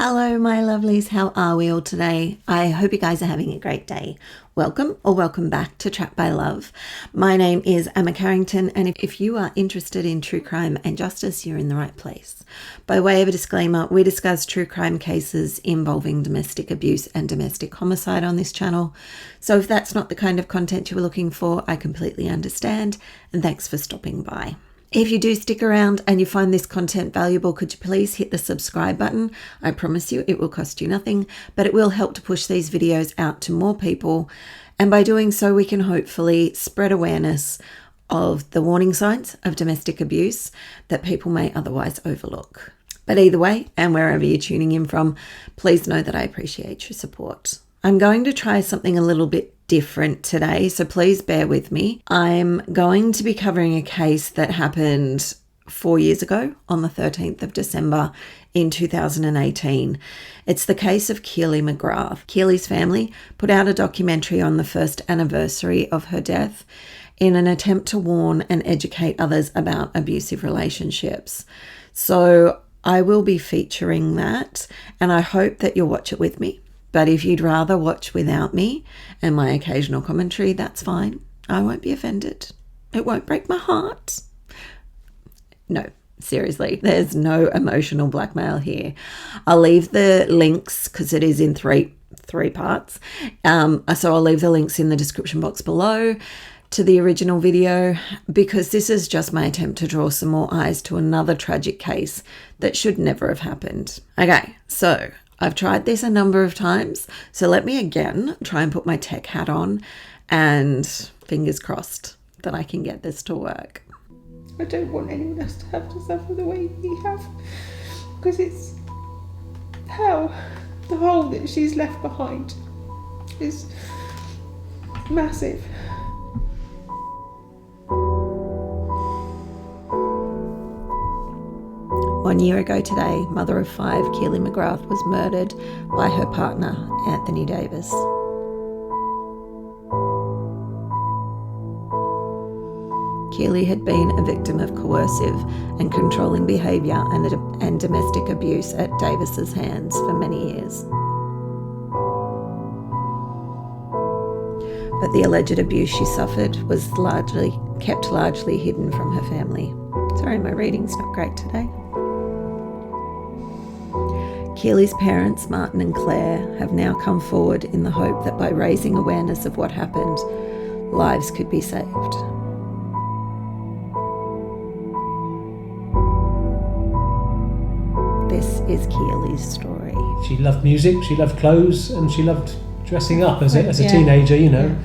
Hello, my lovelies. How are we all today? I hope you guys are having a great day. Welcome or welcome back to Trapped by Love. My name is Emma Carrington, and if you are interested in true crime and justice, you're in the right place. By way of a disclaimer, we discuss true crime cases involving domestic abuse and domestic homicide on this channel. So if that's not the kind of content you were looking for, I completely understand, and thanks for stopping by. If you do stick around and you find this content valuable, could you please hit the subscribe button? I promise you it will cost you nothing, but it will help to push these videos out to more people. And by doing so, we can hopefully spread awareness of the warning signs of domestic abuse that people may otherwise overlook. But either way, and wherever you're tuning in from, please know that I appreciate your support. I'm going to try something a little bit different today, so please bear with me. I'm going to be covering a case that happened 4 years ago on the 13th of December in 2018. It's the case of Keely McGrath. Keely's family put out a documentary on the first anniversary of her death in an attempt to warn and educate others about abusive relationships. So I will be featuring that, and I hope that you'll watch it with me. But if you'd rather watch without me and my occasional commentary, that's fine. I won't be offended. It won't break my heart. No, seriously, there's no emotional blackmail here. I'll leave the links because it is in three parts. So I'll leave the links in the description box below to the original video, because this is just my attempt to draw some more eyes to another tragic case that should never have happened. Okay, so I've tried this a number of times, so let me again try and put my tech hat on, and fingers crossed that I can get this to work. I don't want anyone else to have to suffer the way we have, because it's hell. The hole that she's left behind is massive. One year ago today, mother of five, Keely McGrath was murdered by her partner, Anthony Davis. Keely had been a victim of coercive and controlling behaviour and domestic abuse at Davis's hands for many years. But the alleged abuse she suffered was kept largely hidden from her family. Sorry, my reading's not great today. Keely's parents, Martin and Claire, have now come forward in the hope that by raising awareness of what happened, lives could be saved. This is Keely's story. She loved music, she loved clothes, and she loved dressing up as a teenager, you know.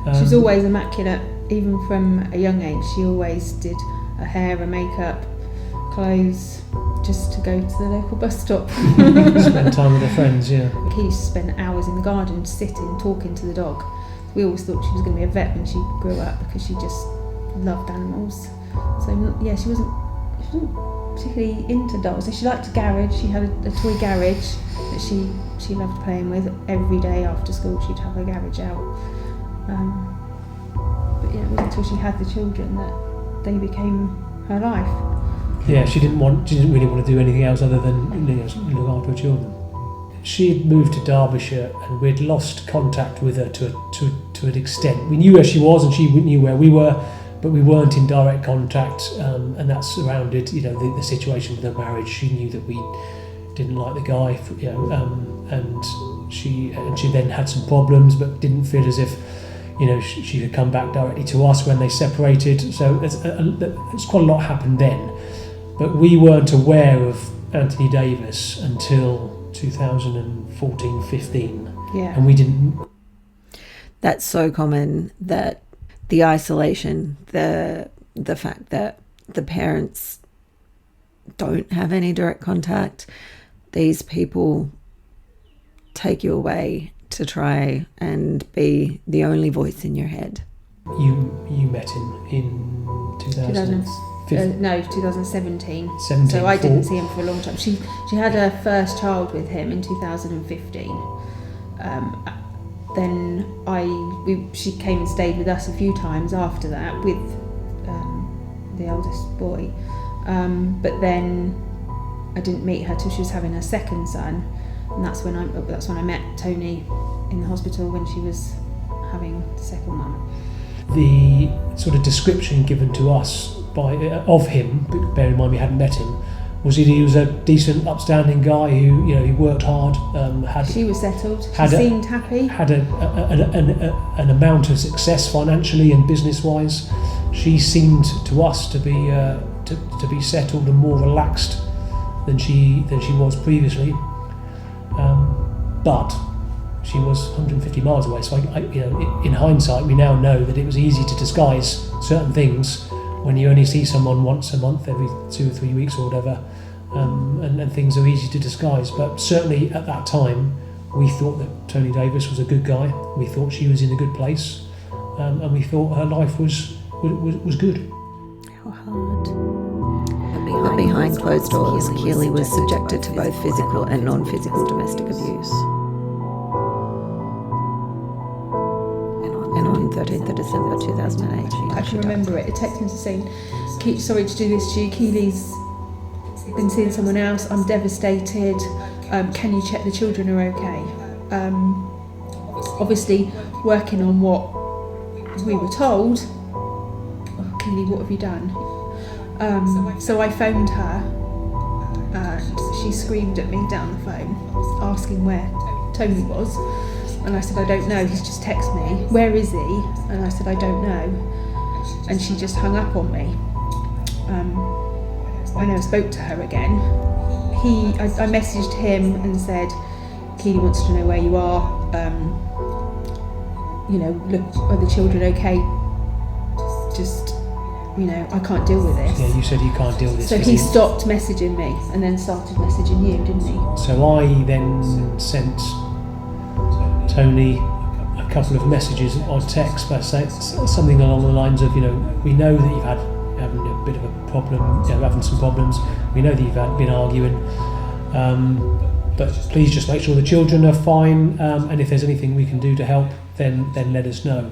Yeah. She was always immaculate, even from a young age. She always did her hair, her makeup, clothes, just to go to the local bus stop. Spend time with her friends, yeah. Keely used to spend hours in the garden sitting, talking to the dog. We always thought she was going to be a vet when she grew up, because she just loved animals. So yeah, she wasn't particularly into dolls. So she liked a garage. She had a toy garage that she loved playing with. Every day after school she'd have her garage out. But yeah, it wasn't until she had the children that they became her life. Yeah, she didn't really want to do anything else other than look after her children. She had moved to Derbyshire, and we'd lost contact with her to an extent. We knew where she was, and she knew where we were, but we weren't in direct contact, and that surrounded, the situation with her marriage. She knew that we didn't like the guy, and she then had some problems, but didn't feel as if she could come back directly to us when they separated. So there's quite a lot happened then. But we weren't aware of Anthony Davis until 2014-15. Yeah. And we didn't. That's so common, that the isolation, the fact that the parents don't have any direct contact, these people take you away to try and be the only voice in your head. You met him in 2017. So I didn't see him for a long time. She had her first child with him in 2015. Then she came and stayed with us a few times after that with the eldest boy. But then I didn't meet her till she was having her second son. and that's when I met Tony in the hospital when she was having the second one. The sort of description given to us of him, bear in mind we hadn't met him, was that he was a decent, upstanding guy who, he worked hard. She was settled. She seemed happy. Had an amount of success financially and business-wise. She seemed to us to be settled and more relaxed than she was previously. But she was 150 miles away. So in hindsight, we now know that it was easy to disguise certain things when you only see someone once a month, every 2 or 3 weeks or whatever, and things are easy to disguise. But certainly at that time, we thought that Tony Davis was a good guy. We thought she was in a good place, and we thought her life was good. How hard. But behind closed doors, Keely was subjected to both physical and non-physical domestic abuse. And on 13th of December 2008, I can remember it. A text message saying, "Sorry to do this to you. Keely's been seeing someone else. I'm devastated. Can you check the children are okay?" Obviously, working on what we were told. "Oh, Keely, what have you done?" So I phoned her, and she screamed at me down the phone, asking where Tony was. And I said, "I don't know, he's just texted me. Where is he?" And I said, "I don't know." And she just hung up on me. I never spoke to her again. I messaged him and said, "Keely wants to know where you are. Look, are the children okay? Just, I can't deal with this." Yeah, you said you can't deal with this. So he stopped messaging me and then started messaging you, didn't he? So I then sent Tony a couple of messages on text, but something along the lines of, we know that you've having a bit of a problem, having some problems. We know that you've been arguing, but please just make sure the children are fine, and if there's anything we can do to help, then let us know.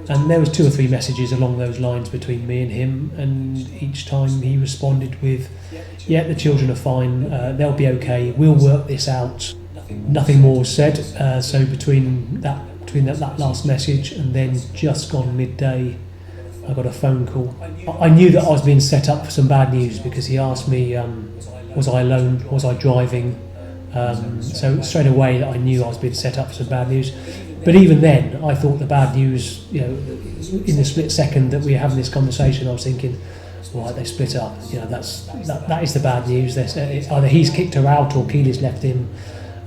And there was 2 or 3 messages along those lines between me and him, and each time he responded with, "Yeah, the children are fine, they'll be okay, we'll work this out." Nothing more was said. So between that last message and then just gone midday, I got a phone call. I knew that I was being set up for some bad news because he asked me, was I alone, was I driving? So straight away that I knew I was being set up for some bad news. But even then, I thought the bad news, in the split second that we were having this conversation, I was thinking, right, they split up. That is the bad news. Either he's kicked her out or Keely's left him.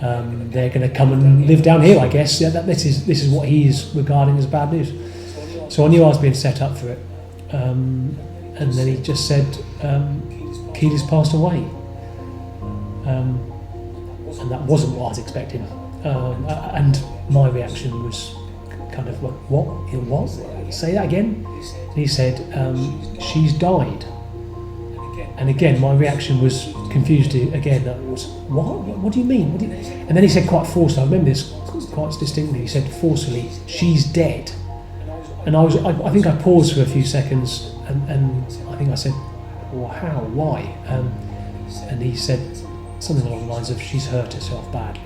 They're going to come and live down here, I guess. This is what he is regarding as bad news. So I knew I was being set up for it. And then he just said, "Keely's passed away." And that wasn't what I was expecting. And my reaction was kind of like, what? Say that again? And he said, "She's died." And again, my reaction was confused again. That was, what do you mean? And then he said quite forcefully, I remember this quite distinctly, he said forcefully, "She's dead." And I think I paused for a few seconds, and I think I said, "Well, how? Why?" And he said something along the lines of, "She's hurt herself badly."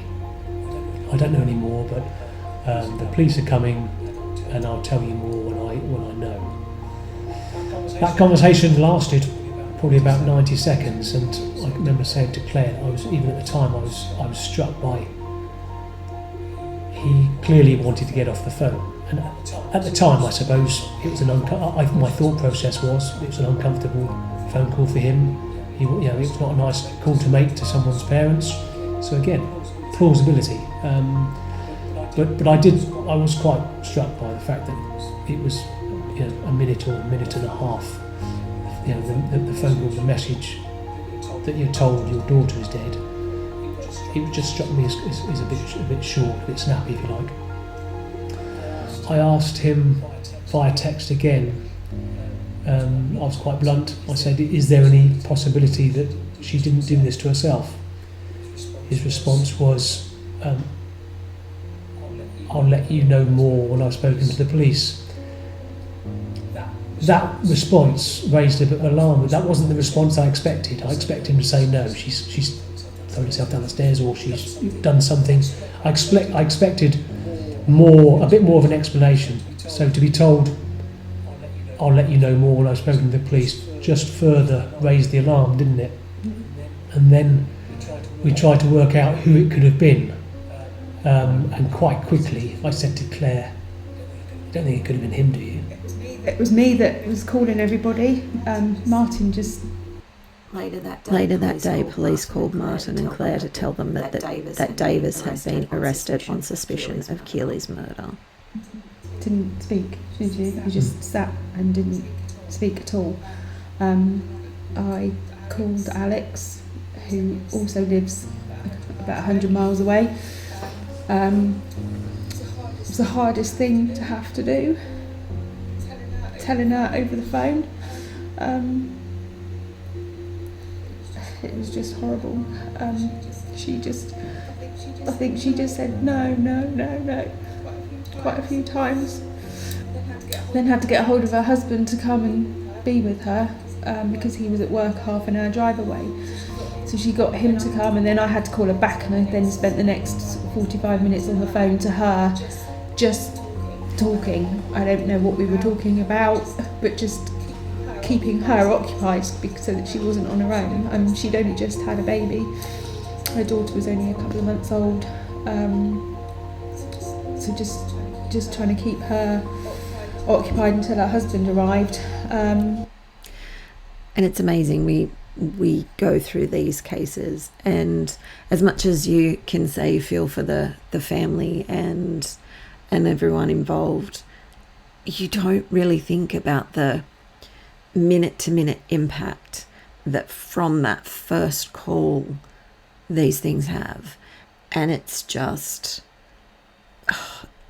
I don't know anymore, but the police are coming, and I'll tell you more when I know. That conversation lasted probably about 90 seconds, and I remember saying to Claire, even at the time, I was struck by. He clearly wanted to get off the phone, and at the time, I suppose it was my thought process was it was an uncomfortable phone call for him. It was not a nice call to make to someone's parents. So again, plausibility. But I was quite struck by the fact that it was a minute or a minute and a half. The phone call, the message that you're told your daughter is dead. It just struck me as a bit short, a bit snappy, if you like. I asked him via text again. I was quite blunt. I said, "Is there any possibility that she didn't do this to herself?" His response was, "I'll let you know more when I've spoken to the police." That response raised a bit of alarm, but that wasn't the response I expected. I expected him to say, "No, she's thrown herself down the stairs or she's done something. I expected a bit more of an explanation. So to be told, I'll let you know more when I've spoken to the police, just further raised the alarm, didn't it? And then we tried to work out who it could have been. And quite quickly, I said to Claire, I don't think it could have been him, do you? It was me that was calling everybody. Martin just... Later that day, police called Martin and Claire to tell them that Davis had been arrested on suspicion of Keely's murder. Didn't speak, did you? You just sat and didn't speak at all. I called Alex, who also lives about 100 miles away. It was the hardest thing to have to do, telling her over the phone. It was just horrible. I think she just said no quite a few times. Then had to get a hold of her husband to come and be with her because he was at work half an hour drive away. So she got him to come, and then I had to call her back, and I then spent the next 45 minutes on the phone to her, just talking. I don't know what we were talking about, but just keeping her occupied so that she wasn't on her own. She'd only just had a baby. Her daughter was only a couple of months old. So just trying to keep her occupied until her husband arrived. And it's amazing, we go through these cases, and as much as you can say you feel for the family and everyone involved, you don't really think about the minute-to-minute impact that from that first call these things have. And it's just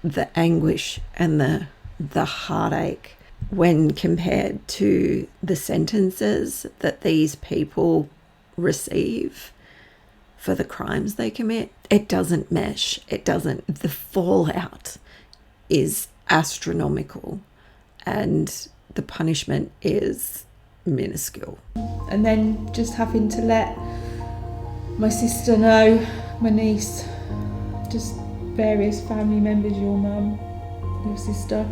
the anguish and the heartache when compared to the sentences that these people receive for the crimes they commit. It doesn't mesh. It doesn't. The fallout is astronomical, and the punishment is minuscule. And then just having to let my sister know, my niece, just various family members, your mum, your sister.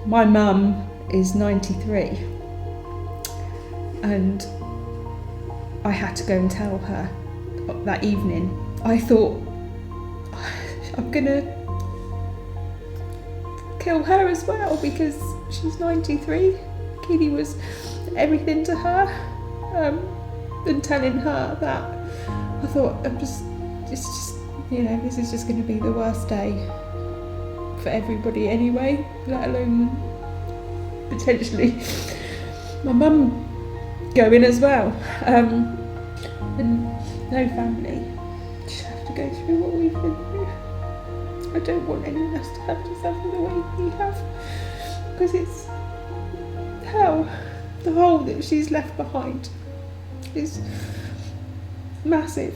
My mum is 93, and I had to go and tell her that evening. I thought, I'm gonna kill her as well, because she's 93. Keely was everything to her, and telling her that, I thought, this is just going to be the worst day for everybody anyway, let alone potentially my mum going as well. And no family should have to go through what we've been through. I don't want anyone else to have to suffer the way we have, because it's hell. The hole that she's left behind is massive.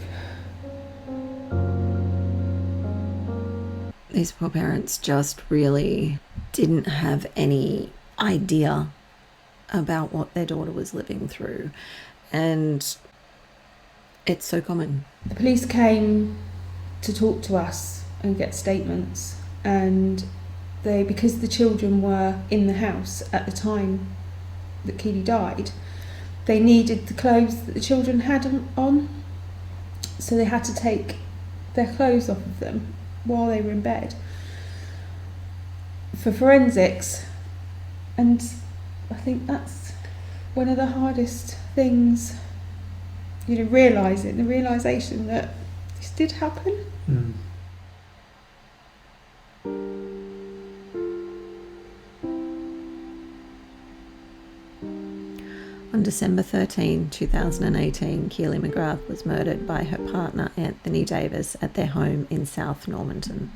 These poor parents just really didn't have any idea about what their daughter was living through, and it's so common. The police came to talk to us and get statements, and because the children were in the house at the time that Keely died, they needed the clothes that the children had on, so they had to take their clothes off of them while they were in bed for forensics. And I think that's one of the hardest things, the realisation that this did happen. On December 13, 2018, Keely McGrath was murdered by her partner Anthony Davis at their home in South Normanton.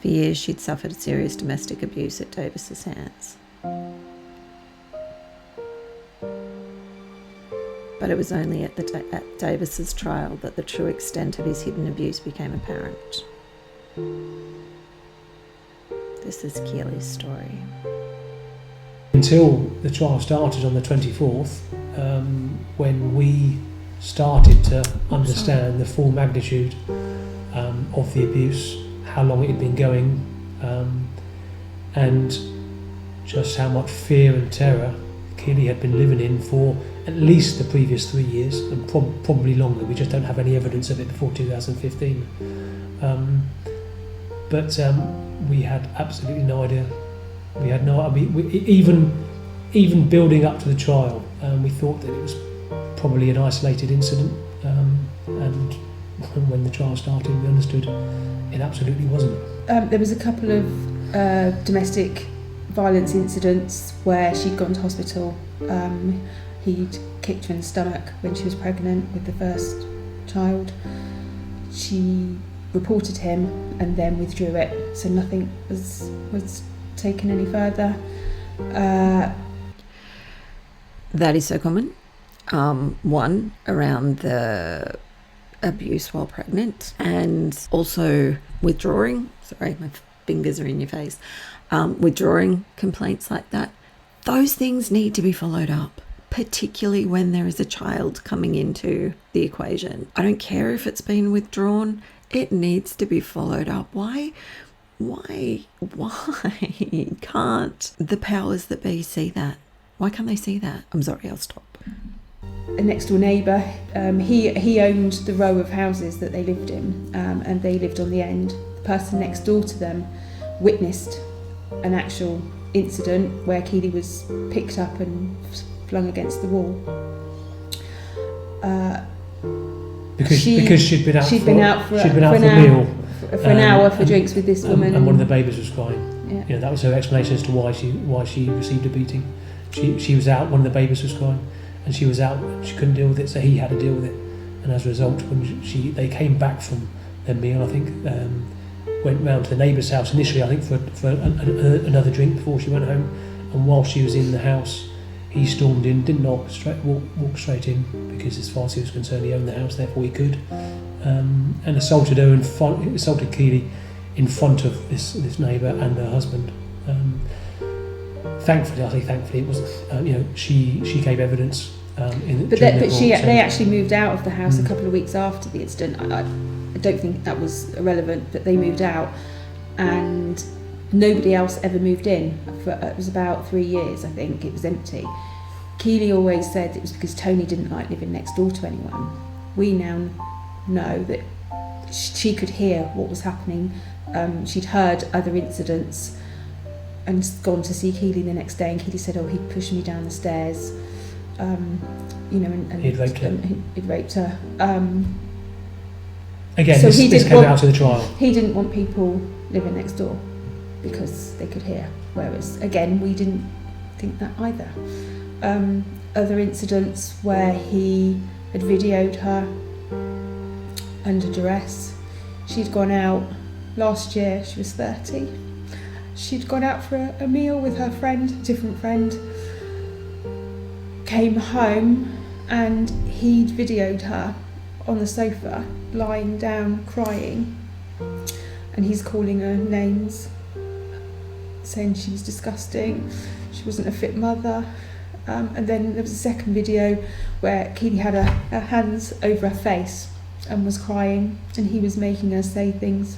For years, she'd suffered serious domestic abuse at Davis's hands. But it was only at Davis's trial that the true extent of his hidden abuse became apparent. This is Keely's story. Until the trial started on the 24th, when we started to understand the full magnitude of the abuse, how long it had been going, and just how much fear and terror Keely had been living in for at least the previous 3 years, and probably longer. We just don't have any evidence of it before 2015. But we had absolutely no idea. We had no. I mean, even building up to the trial, we thought that it was probably an isolated incident, and when the trial started, we understood it absolutely wasn't. There was a couple of domestic violence incidents where she'd gone to hospital. He'd kicked her in the stomach when she was pregnant with the first child. She reported him and then withdrew it, so nothing was taken any further. That is so common. One, around the abuse while pregnant, and also withdrawing. Sorry, my fingers are in your face. Withdrawing complaints like that. Those things need to be followed up, particularly when there is a child coming into the equation. I don't care if it's been withdrawn. It needs to be followed up. Why can't the powers that be see that? Why can't they see that? I'm sorry, I'll stop. A next door neighbour, he owned the row of houses that they lived in, and they lived on the end. The person next door to them witnessed an actual incident where Keely was picked up and flung against the wall. Because she'd been out for a meal. For an hour for drinks with this woman. And one of the babies was crying. Yeah. You know, that was her explanation as to why she received a beating. She was out, one of the babies was crying, and she was out, she couldn't deal with it, so he had to deal with it. And as a result, when they came back from their meal, I think, went round to the neighbour's house initially, I think for another drink before she went home, and while she was in the house, he stormed in, didn't knock, walked straight in, because as far as he was concerned, he owned the house, therefore he could, and assaulted Keely in front of this neighbour and her husband. Thankfully, it wasn't. She gave evidence. They actually moved out of the house a couple of weeks after the incident. I don't think that was irrelevant, but they moved out, and nobody else ever moved in. It was about 3 years, I think. It was empty. Keely always said it was because Tony didn't like living next door to anyone. We now know that she could hear what was happening. She'd heard other incidents and gone to see Keely the next day, and Keely said, he'd pushed me down the stairs, and he'd raped her. He'd raped her. Again, so this came out of the trial. He didn't want people living next door because they could hear, whereas, again, we didn't think that either. Other incidents where he had videoed her under duress. She'd gone out last year, she was 30. She'd gone out for a meal with her friend, a different friend, came home, and he'd videoed her on the sofa, lying down, crying, and he's calling her names, saying she was disgusting, she wasn't a fit mother. And then there was a second video where Keely had her hands over her face and was crying, and he was making her say things.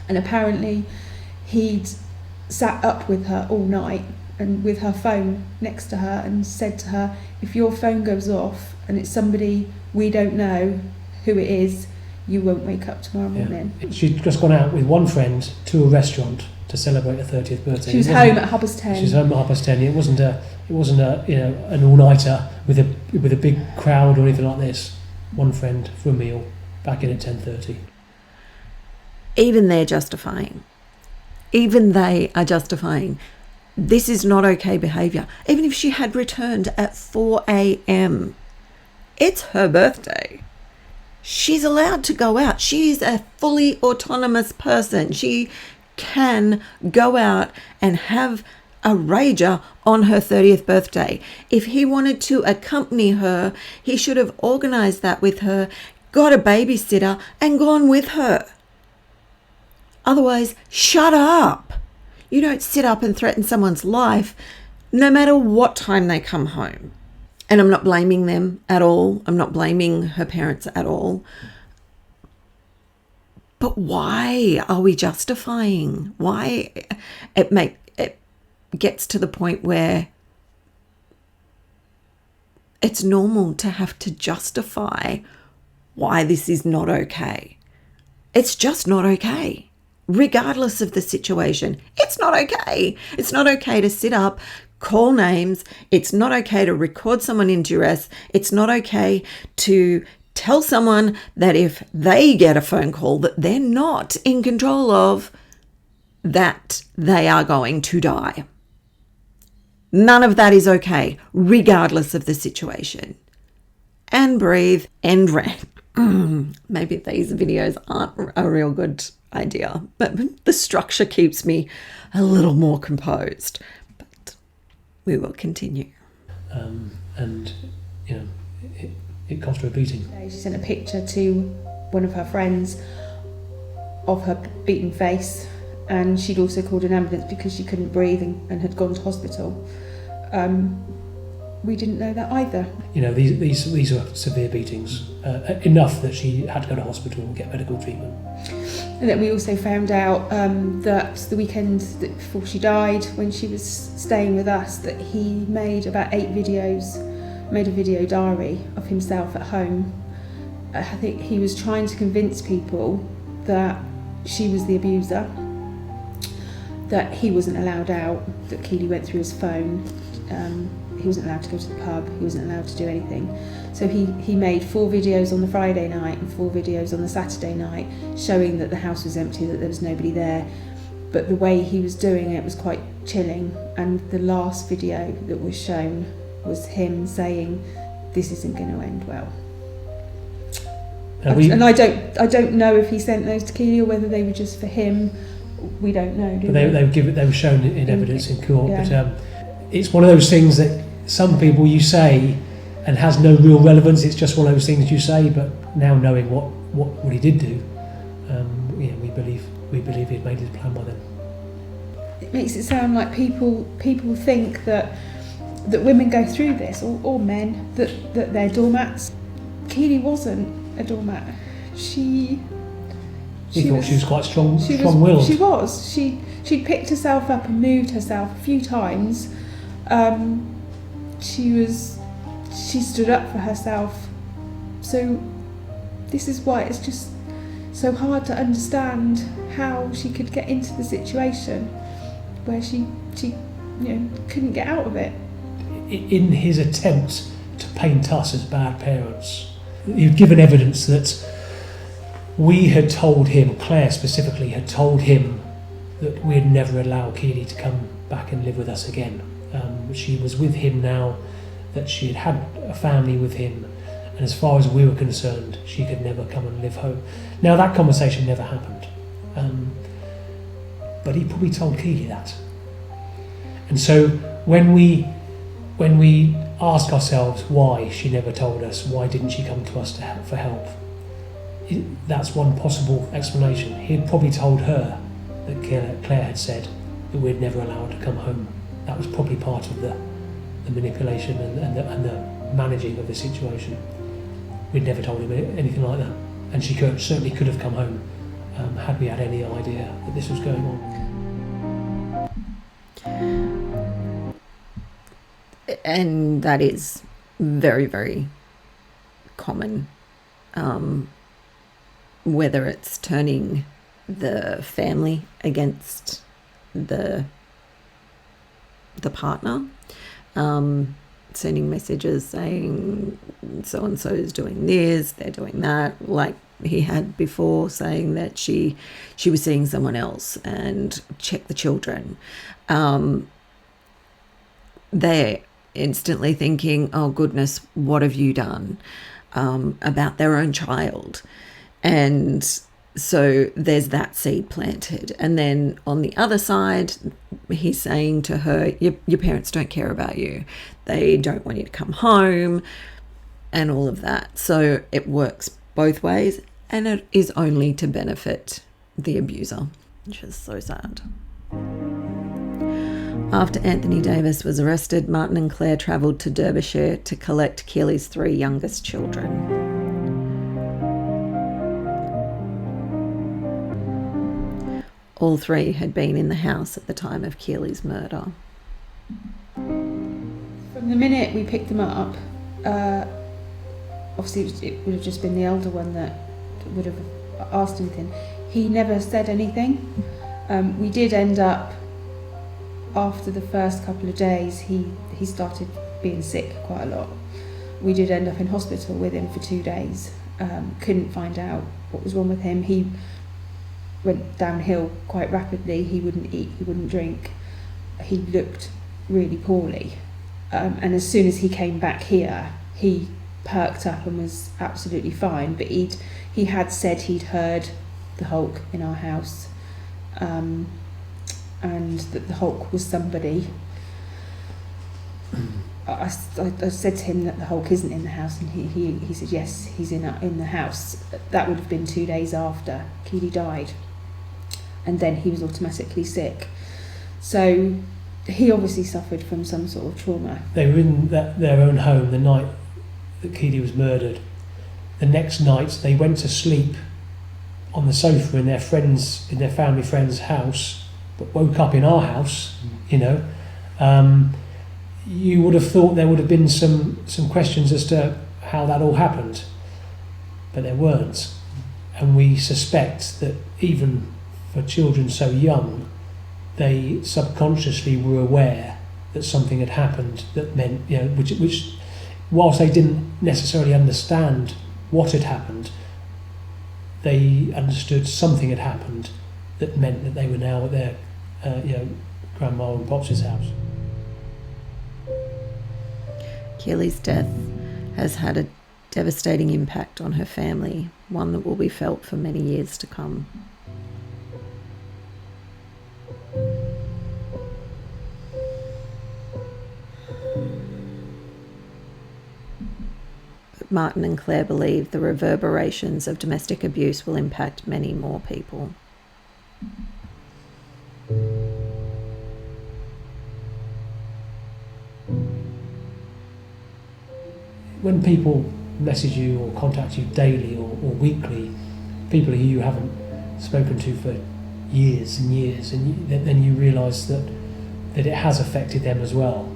And apparently he'd sat up with her all night and with her phone next to her and said to her, if your phone goes off and it's somebody we don't know who it is, you won't wake up tomorrow morning. Yeah. She'd just gone out with one friend to a restaurant to celebrate her 30th birthday. She was home at 10:30. She was home at 10:30. It wasn't an all-nighter with a big crowd or anything like this. One friend for a meal, back in at 10:30. Even they're justifying. Even they are justifying. This is not okay behaviour. Even if she had returned at 4 a.m, it's her birthday. She's allowed to go out. She is a fully autonomous person. She can go out and have a rager on her 30th birthday. If he wanted to accompany her, he should have organised that with her, got a babysitter and gone with her. Otherwise, shut up. You don't sit up and threaten someone's life no matter what time they come home. And I'm not blaming them at all. I'm not blaming her parents at all. But why are we justifying? Why it gets to the point where it's normal to have to justify why this is not okay. It's just not okay. Regardless of the situation, it's not okay. It's not okay to sit up, call names. It's not okay to record someone in duress. It's not okay to tell someone that if they get a phone call that they're not in control of, that they are going to die. None of that is okay, regardless of the situation. And breathe and rant. Maybe these videos aren't a real good idea, but the structure keeps me a little more composed. But we will continue. And, you know, it cost her a beating. She sent a picture to one of her friends of her beaten face, and she'd also called an ambulance because she couldn't breathe and had gone to hospital. We didn't know that either. You know, these were severe beatings, enough that she had to go to hospital and get medical treatment. And then we also found out that the weekend before she died, when she was staying with us, that he made about 8 videos, made a video diary of himself at home. I think he was trying to convince people that she was the abuser, that he wasn't allowed out, that Keely went through his phone. He wasn't allowed to go to the pub, he wasn't allowed to do anything. So he made 4 videos on the Friday night and 4 videos on the Saturday night, showing that the house was empty, that there was nobody there. But the way he was doing it was quite chilling. And the last video that was shown was him saying, "This isn't going to end well." And I don't know if he sent those to Keely or whether they were just for him. We don't know. But they were shown in evidence in court. Yeah. But it's one of those things that some people you say and has no real relevance. It's just one of those things you say. But now knowing what he did do, we believe he'd made his plan by then. It makes it sound like people think that women go through this, or men, that they're doormats. Keely wasn't a doormat. She thought she was quite strong-willed. She was. She'd picked herself up and moved herself a few times. She stood up for herself. So this is why it's just so hard to understand how she could get into the situation where she couldn't get out of it. In his attempt to paint us as bad parents, you've given evidence that we had told him, Claire specifically, had told him that we'd never allow Keely to come back and live with us again. She was with him now, that she had had a family with him, and as far as we were concerned, she could never come and live home. Now that conversation never happened, but he probably told Keely that. And so when we ask ourselves why she never told us, why didn't she come to us for help, that's one possible explanation. He'd probably told her that Claire had said that we'd never allow her to come home. That was probably part of the manipulation and the managing of the situation. We'd never told him anything like that, and she certainly could have come home had we had any idea that this was going on. And that is very, very common, whether it's turning the family against the partner, sending messages saying so-and-so is doing this, they're doing that, like he had before, saying that she was seeing someone else, and check the children. They're instantly thinking, oh goodness, what have you done, about their own child. And so there's that seed planted. And then on the other side, he's saying to her, your parents don't care about you. They don't want you to come home and all of that. So it works both ways, and it is only to benefit the abuser, which is so sad. After Anthony Davis was arrested, Martin and Claire travelled to Derbyshire to collect Keely's 3 youngest children. All 3 had been in the house at the time of Keely's murder. From the minute we picked them up, obviously it would have just been the elder one that would have asked anything. He never said anything. We did end up, after the first couple of days, he started being sick quite a lot. We did end up in hospital with him for 2 days. Couldn't find out what was wrong with him. He went downhill quite rapidly. He wouldn't eat, he wouldn't drink. He looked really poorly. And as soon as he came back here, he perked up and was absolutely fine. But he had said he'd heard the Hulk in our house, and that the Hulk was somebody. I said to him that the Hulk isn't in the house, and he said yes, he's in the house. That would have been 2 days after Keely died, and then he was automatically sick. So he obviously suffered from some sort of trauma. They were in their own home the night that Keely was murdered. The next night they went to sleep on the sofa in their family friend's house, but woke up in our house. You would have thought there would have been some questions as to how that all happened, but there weren't. And we suspect that even for children so young, they subconsciously were aware that something had happened that meant, which whilst they didn't necessarily understand what had happened, they understood something had happened that meant that they were now at their grandma and pop's house. Keely's death has had a devastating impact on her family, one that will be felt for many years to come. But Martin and Claire believe the reverberations of domestic abuse will impact many more people. When people message you or contact you daily or weekly, people who you haven't spoken to for years and years, and then you realise that it has affected them as well.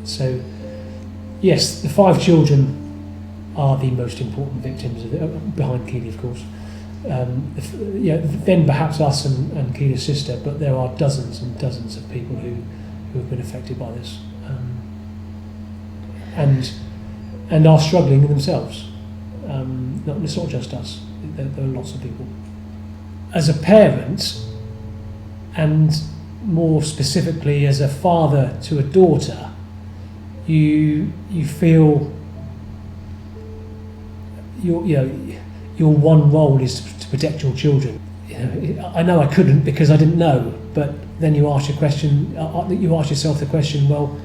So yes, the 5 children are the most important victims behind Keely, of course. Then perhaps us and Keely's sister, but there are dozens and dozens of people who have been affected by this, and are struggling themselves. It's not just us. There are lots of people. As a parent, and more specifically as a father to a daughter, you feel your one role is to protect your children. I know I couldn't because I didn't know, but then you ask yourself the question, well,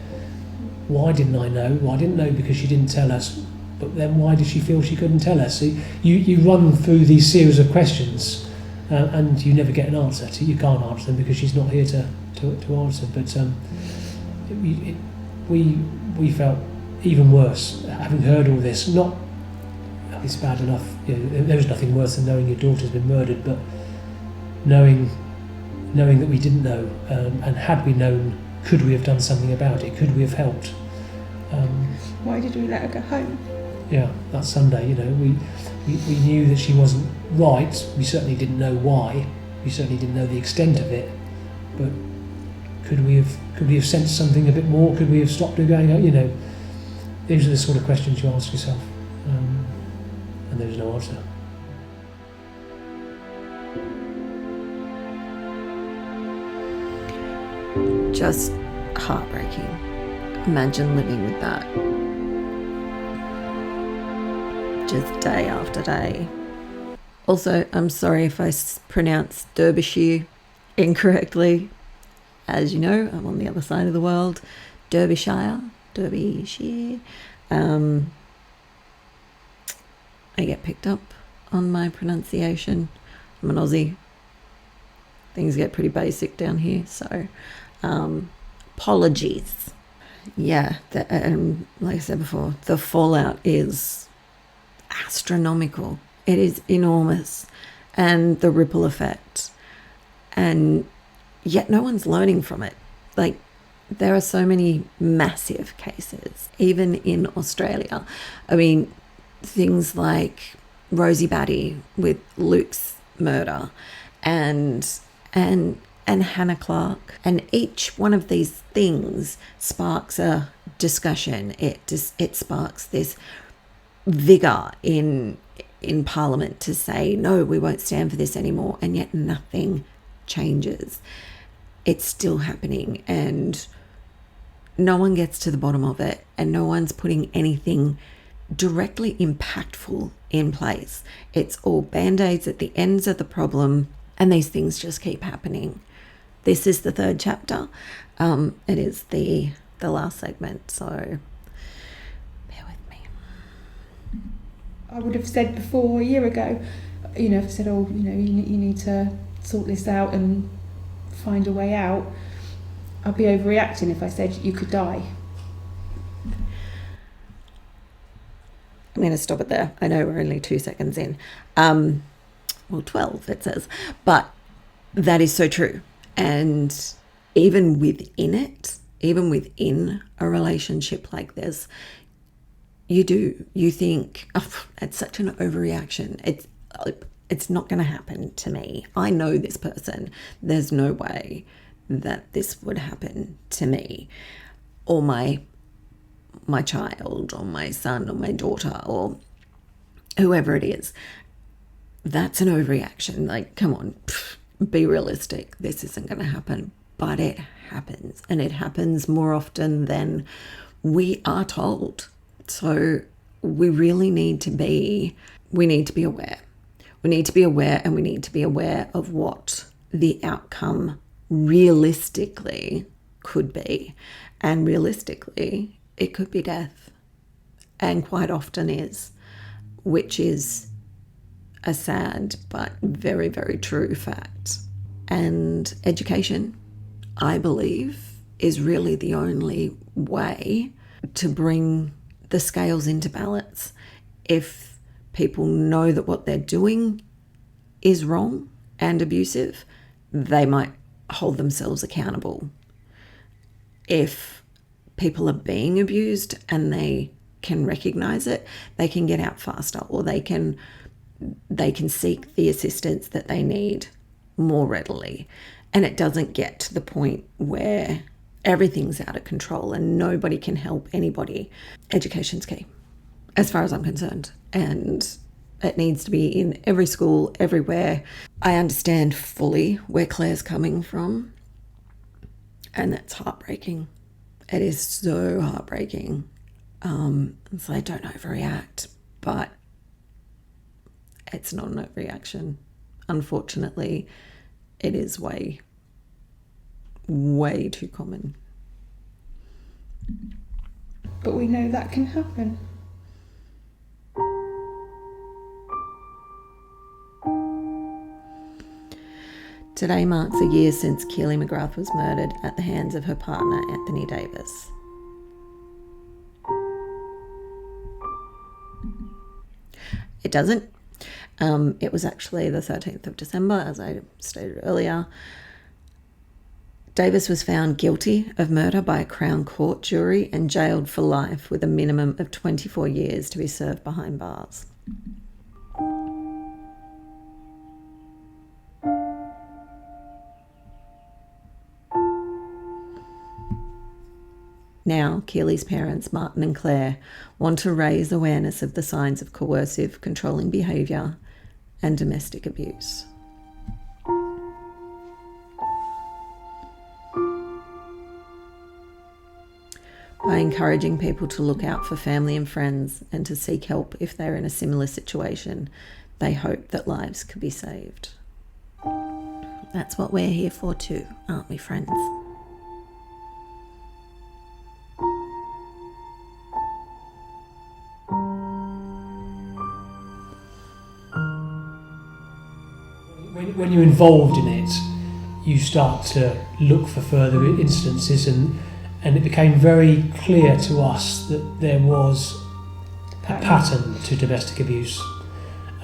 why didn't I know? Well, I didn't know because she didn't tell us, but then why did she feel she couldn't tell us? So you run through these series of questions, and you never get an answer. So you can't answer them because she's not here to answer. But we felt even worse having heard all this. Not it's bad enough. There was nothing worse than knowing your daughter's been murdered, but knowing that we didn't know, and had we known, could we have done something about it? Could we have helped? Why did we let her go home? Yeah, that Sunday, we knew that she wasn't right. We certainly didn't know why. We certainly didn't know the extent of it. But could we have sensed something a bit more? Could we have stopped her going out? These are the sort of questions you ask yourself, and there's no answer. Just heartbreaking. Imagine living with that. Just day after day. Also, I'm sorry if I pronounced Derbyshire incorrectly. As you know, I'm on the other side of the world. Derbyshire. I get picked up on my pronunciation. I'm an Aussie. Things get pretty basic down here, so apologies. Yeah, like I said before, the fallout is astronomical. It is enormous, and the ripple effect, and yet no one's learning from it. Like, there are so many massive cases, even in Australia. I mean, things like Rosie Batty with Luke's murder, and Hannah Clark, and each one of these things sparks a discussion. It sparks this vigor in Parliament to say, no, we won't stand for this anymore, and yet nothing changes. It's still happening, and no one gets to the bottom of it, and no one's putting anything directly impactful in place. It's all band-aids at the ends of the problem, and these things just keep happening. This is the third chapter. It is the last segment, so bear with me. I would have said before, a year ago, if I said, you need to sort this out and find a way out, I'd be overreacting if I said you could die. I'm going to stop it there. I know we're only 2 seconds in. 12 it says. But that is so true. And even within a relationship like this, you think, it's such an overreaction. It's not going to happen to me. I know this person. There's no way that this would happen to me, or my child, or my son, or my daughter, or whoever it is. That's an overreaction. Like, come on, be realistic. This isn't going to happen. But it happens, and it happens more often than we are told. So we really need to be aware. We need to be aware, and we need to be aware of what the outcome realistically could be. And realistically, it could be death, and quite often is, which is a sad but very, very true fact. And education, I believe, is really the only way to bring the scales into balance. If people know that what they're doing is wrong and abusive, they might hold themselves accountable. If people are being abused and they can recognize it, they can get out faster, or they can seek the assistance that they need more readily. And it doesn't get to the point where everything's out of control and nobody can help anybody. Education's key, as far as I'm concerned. And it needs to be in every school, everywhere. I understand fully where Claire's coming from, and that's heartbreaking. It is so heartbreaking. So I don't overreact, but it's not an overreaction. Unfortunately, it is way, way too common. But we know that can happen. Today marks a year since Keely McGrath was murdered at the hands of her partner, Anthony Davis. It doesn't. It was actually the 13th of December, as I stated earlier. Davis was found guilty of murder by a Crown Court jury and jailed for life, with a minimum of 24 years to be served behind bars. Now, Keely's parents, Martin and Claire, want to raise awareness of the signs of coercive, controlling behaviour and domestic abuse. By encouraging people to look out for family and friends and to seek help if they're in a similar situation, they hope that lives could be saved. That's what we're here for too, aren't we, friends? When you're involved in it, you start to look for further instances, and and it became very clear to us that there was a pattern to domestic abuse,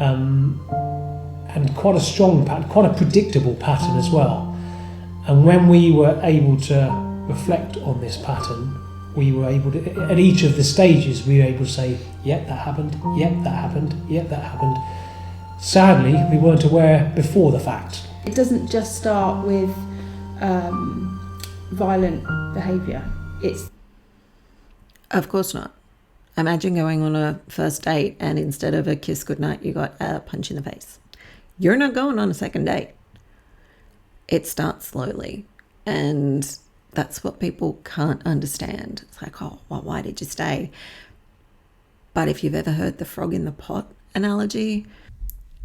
and quite a strong pattern, quite a predictable pattern as well. And when we were able to reflect on this pattern, we were able to, at each of the stages, we were able to say, yep, that happened, yep, that happened, yep, that happened. Sadly, we weren't aware before the fact. It doesn't just start with violent behaviour. It's... Of course not. Imagine going on a first date and instead of a kiss goodnight, you got a punch in the face. You're not going on a second date. It starts slowly, and that's what people can't understand. It's like, oh, well, why did you stay? But if you've ever heard the frog in the pot analogy,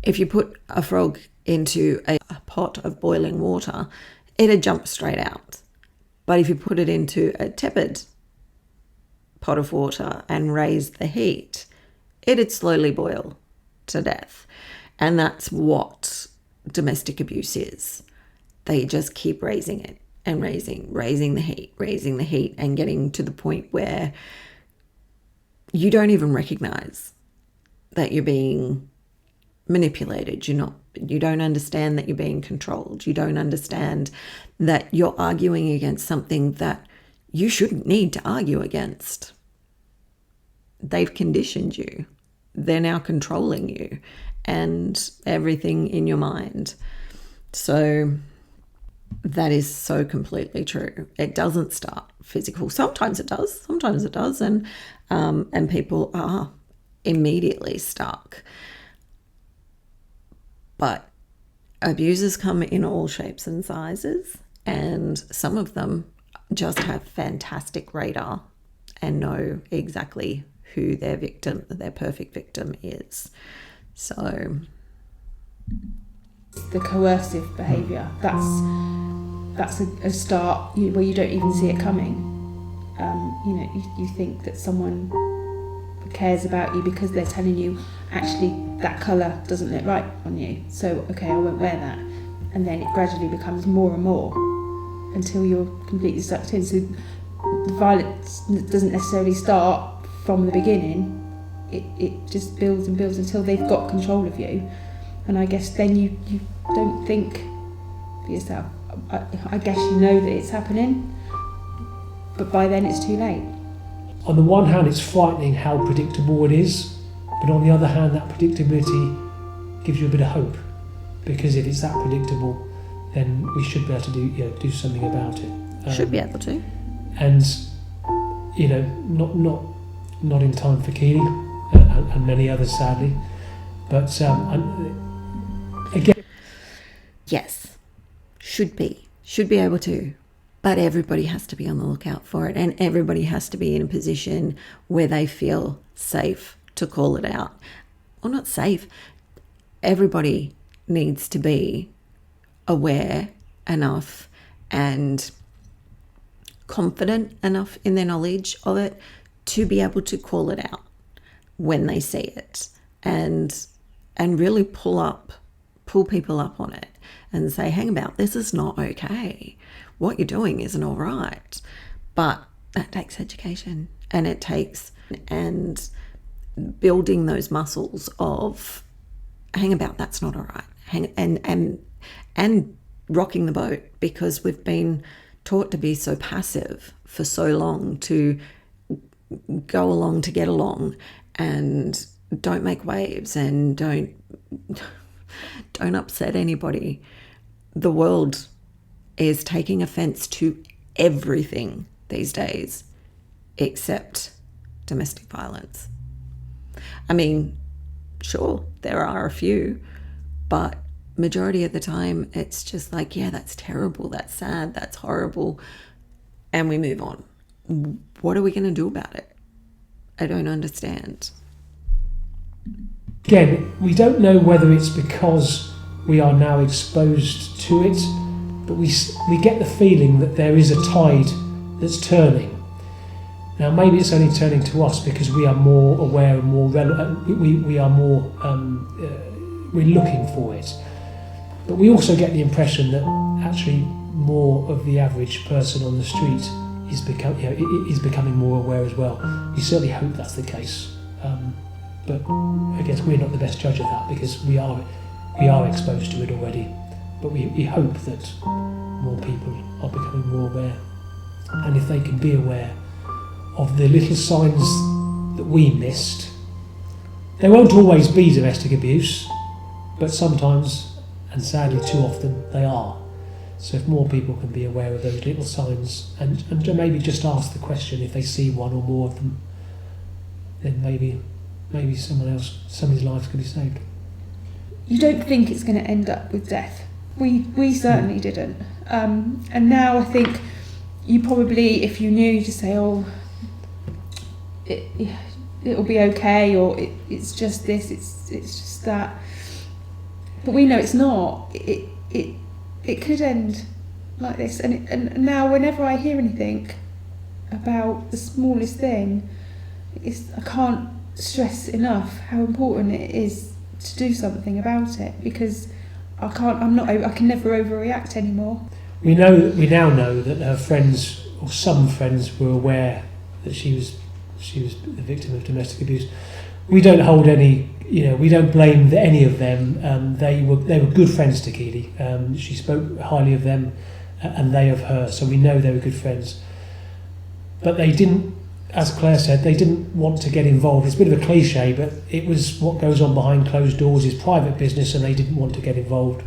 if you put a frog into a pot of boiling water, it'd jump straight out. But if you put it into a tepid pot of water and raise the heat, it'd slowly boil to death. And that's what domestic abuse is. They just keep raising it and raising the heat, and getting to the point where you don't even recognize that you're being manipulated. You don't understand that you're being controlled. You don't understand that you're arguing against something that you shouldn't need to argue against. They've conditioned you. They're now controlling you and everything in your mind. So that is so completely true. It doesn't start physical. Sometimes it does, and people are immediately stuck. But abusers come in all shapes and sizes, and some of them just have fantastic radar and know exactly who their perfect victim is. So the coercive behaviour, that's a start where you don't even see it coming. You think that someone cares about you because they're telling you, actually, that colour doesn't look right on you, so okay, I won't wear that. And then it gradually becomes more and more until you're completely sucked in. So the violence doesn't necessarily start from the beginning. It just builds and builds until they've got control of you. And I guess then you don't think for yourself. I guess you know that it's happening, but by then it's too late. On the one hand, it's frightening how predictable it is, but on the other hand, that predictability gives you a bit of hope, because if it's that predictable, then we should be able to do something about it. Should be able to. And not in time for Keely and many others, sadly. But again, yes, should be able to. But everybody has to be on the lookout for it, and everybody has to be in a position where they feel safe to call it out. Well, not safe. Everybody needs to be aware enough and confident enough in their knowledge of it to be able to call it out when they see it, and really pull people up on it and say, hang about, this is not okay. What you're doing isn't all right. But that takes education, and it takes and building those muscles of, hang about, that's not all right. And rocking the boat, because we've been taught to be so passive for so long, to go along to get along, and don't make waves, and don't upset anybody. The world is taking offense to everything these days except domestic violence. I mean, sure, there are a few, but majority of the time it's just like, yeah, that's terrible, that's sad, that's horrible, and we move on. What are we going to do about it? I don't understand. Again, we don't know whether it's because we are now exposed to it, but we get the feeling that there is a tide that's turning. Now, maybe it's only turning to us because we are more aware and more relevant. We are more we're looking for it, but we also get the impression that actually more of the average person on the street is becoming more aware as well. You certainly hope that's the case, but I guess we're not the best judge of that because we are exposed to it already. But we hope that more people are becoming more aware, and if they can be aware of the little signs that we missed. They won't always be domestic abuse, but sometimes, and sadly too often, they are. So if more people can be aware of those little signs and maybe just ask the question if they see one or more of them, then maybe somebody's lives could be saved. You don't think it's going to end up with death. We certainly didn't. And now I think you probably, if you knew, you just say, oh, it'll be okay, or it's just this, it's just that. But we know it's not. It could end like this. And now whenever I hear anything about the smallest thing, I can't stress enough how important it is to do something about it, because I can never overreact anymore. We now know that her friends, or some friends, were aware that she was the victim of domestic abuse. We don't hold any, we don't blame any of them. They were good friends to Keely. She spoke highly of them, and they of her. So we know they were good friends. But they didn't, as Claire said, they didn't want to get involved. It's a bit of a cliche, but it was what goes on behind closed doors is private business, and they didn't want to get involved.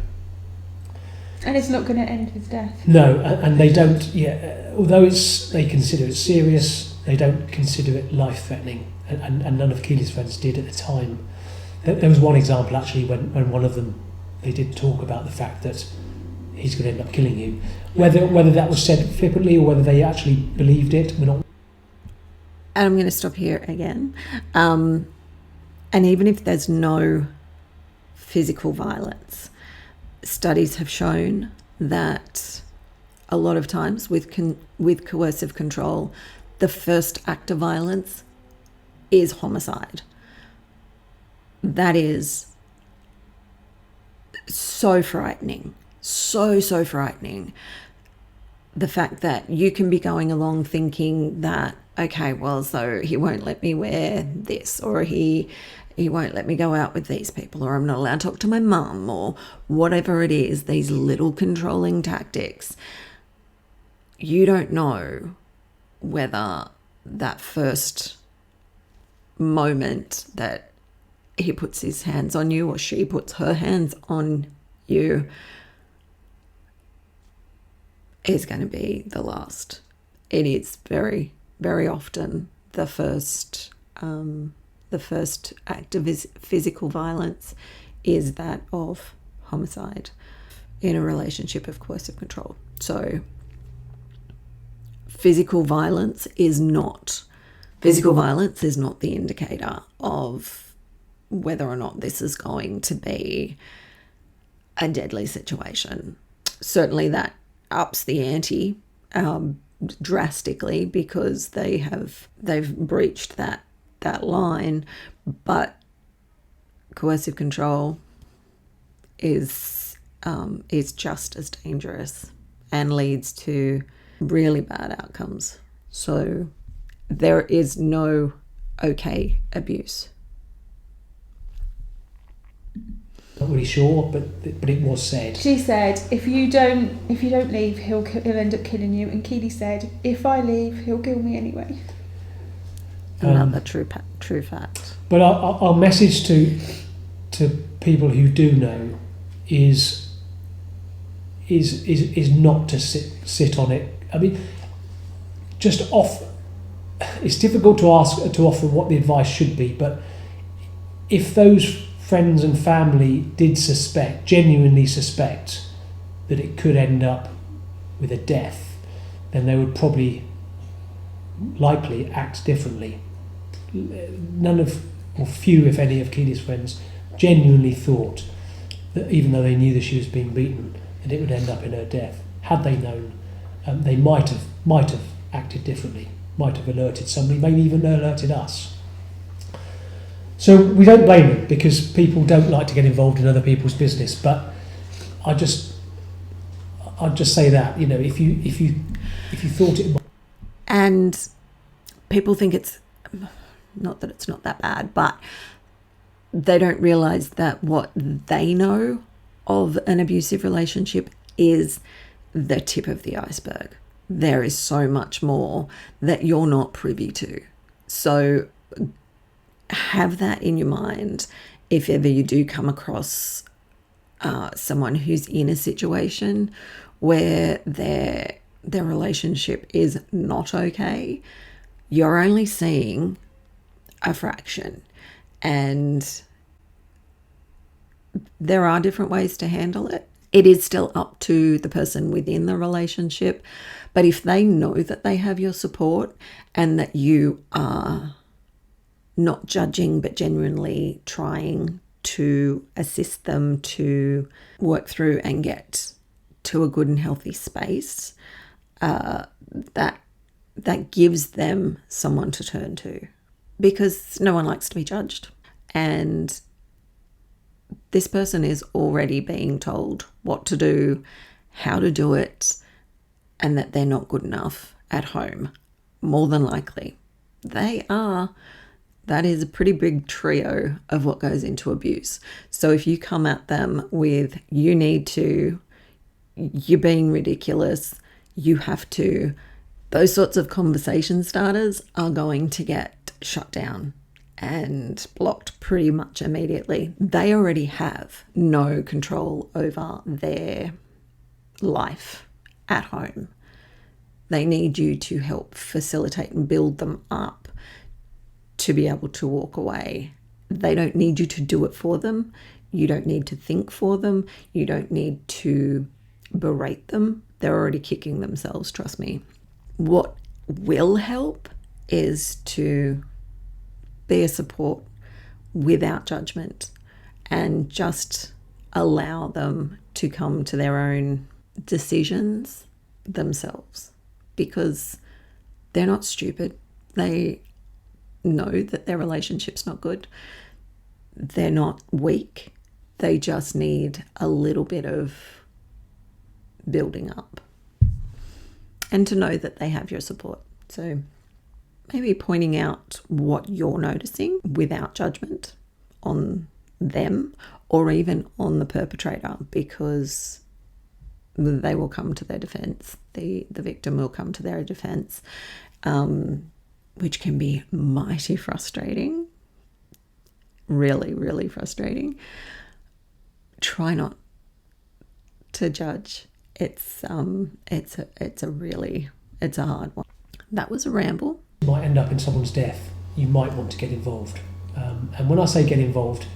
And it's not going to end with death. No, and they don't. Yeah, although they consider it serious, they don't consider it life-threatening, and none of Keely's friends did at the time. There was one example actually when one of them, they did talk about the fact that he's going to end up killing you. Whether that was said flippantly or whether they actually believed it, we're not. And I'm going to stop here again. And even if there's no physical violence, studies have shown that a lot of times with coercive control, the first act of violence is homicide. That is so frightening, so frightening. The fact that you can be going along thinking that, okay, well, so he won't let me wear this, or he won't let me go out with these people, or I'm not allowed to talk to my mum, or whatever it is, these little controlling tactics. You don't know whether that first moment that he puts his hands on you or she puts her hands on you is going to be the last. It is very, very often the first act of physical violence is that of homicide in a relationship of coercive control. So physical violence is not the indicator of whether or not this is going to be a deadly situation. Certainly that ups the ante drastically because they've breached that line, but coercive control is just as dangerous and leads to really bad outcomes. So there is no okay abuse. Not really sure, but it was said. She said, if you don't leave, he'll end up killing you. And Keely said, if I leave, he'll kill me anyway. Another true fact. But our message to people who do know is not to sit on it. I mean, just off. It's difficult to offer what the advice should be, but if those friends and family did genuinely suspect that it could end up with a death, then they would probably likely act differently. Few, if any, of Keely's friends genuinely thought that even though they knew that she was being beaten, that it would end up in her death. Had they known, they might have acted differently, might have alerted somebody, maybe even alerted us. So we don't blame them because people don't like to get involved in other people's business. But I'd just say that, if you thought it might. And people think it's not that it's not that bad, but they don't realize that what they know of an abusive relationship is the tip of the iceberg. There is so much more that you're not privy to. So have that in your mind if ever you do come across someone who's in a situation where their relationship is not okay. You're only seeing a fraction, and there are different ways to handle it. It is still up to the person within the relationship, but if they know that they have your support and that you are not judging but genuinely trying to assist them to work through and get to a good and healthy space, that gives them someone to turn to, because no one likes to be judged. And this person is already being told what to do, how to do it, and that they're not good enough at home. More than likely, they are. That is a pretty big trio of what goes into abuse. So if you come at them with, you need to, you're being ridiculous, you have to, those sorts of conversation starters are going to get shut down and blocked pretty much immediately. They already have no control over their life at home. They need you to help facilitate and build them up to be able to walk away. They don't need you to do it for them. You don't need to think for them. You don't need to berate them. They're already kicking themselves, trust me. What will help is to be a support without judgment and just allow them to come to their own decisions themselves, because they're not stupid. They know that their relationship's not good. They're not weak. They just need a little bit of building up and to know that they have your support. So maybe pointing out what you're noticing without judgment on them or even on the perpetrator, because they will come to their defense. The victim will come to their defense, which can be mighty frustrating. Really, really frustrating. Try not to judge. It's a hard one. That was a ramble. You might end up in someone's death. You might want to get involved. And when I say get involved,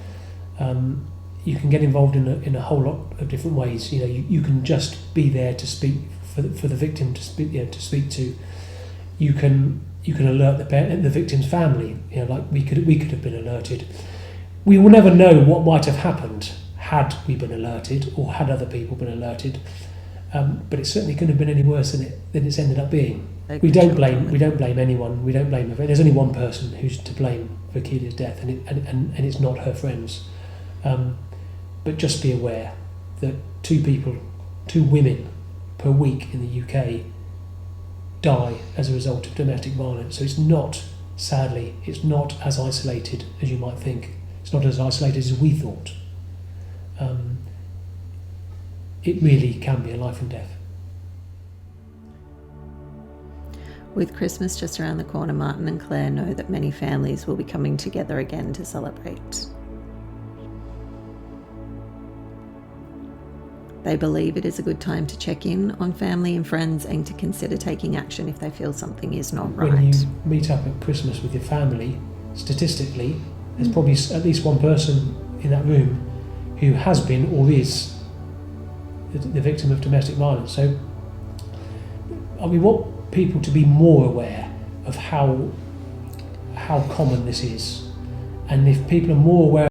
you can get involved in a whole lot of different ways. You know, you can just be there to speak for the victim to speak to. You can alert the victim's family. You know, like we could have been alerted. We will never know what might have happened had we been alerted or had other people been alerted. But it certainly couldn't have been any worse than it's ended up being. We don't blame anyone. We don't blame her. There's only one person who's to blame for Keely's death, and it's not her friends. But just be aware that two women per week in the UK die as a result of domestic violence. So it's not as isolated as you might think. It's not as isolated as we thought. It really can be a life and death. With Christmas just around the corner, Martin and Claire know that many families will be coming together again to celebrate. They believe it is a good time to check in on family and friends and to consider taking action if they feel something is not right. When you meet up at Christmas with your family, statistically, there's probably at least one person in that room who has been or is the victim of domestic violence. So we want people to be more aware of how common this is, and if people are more aware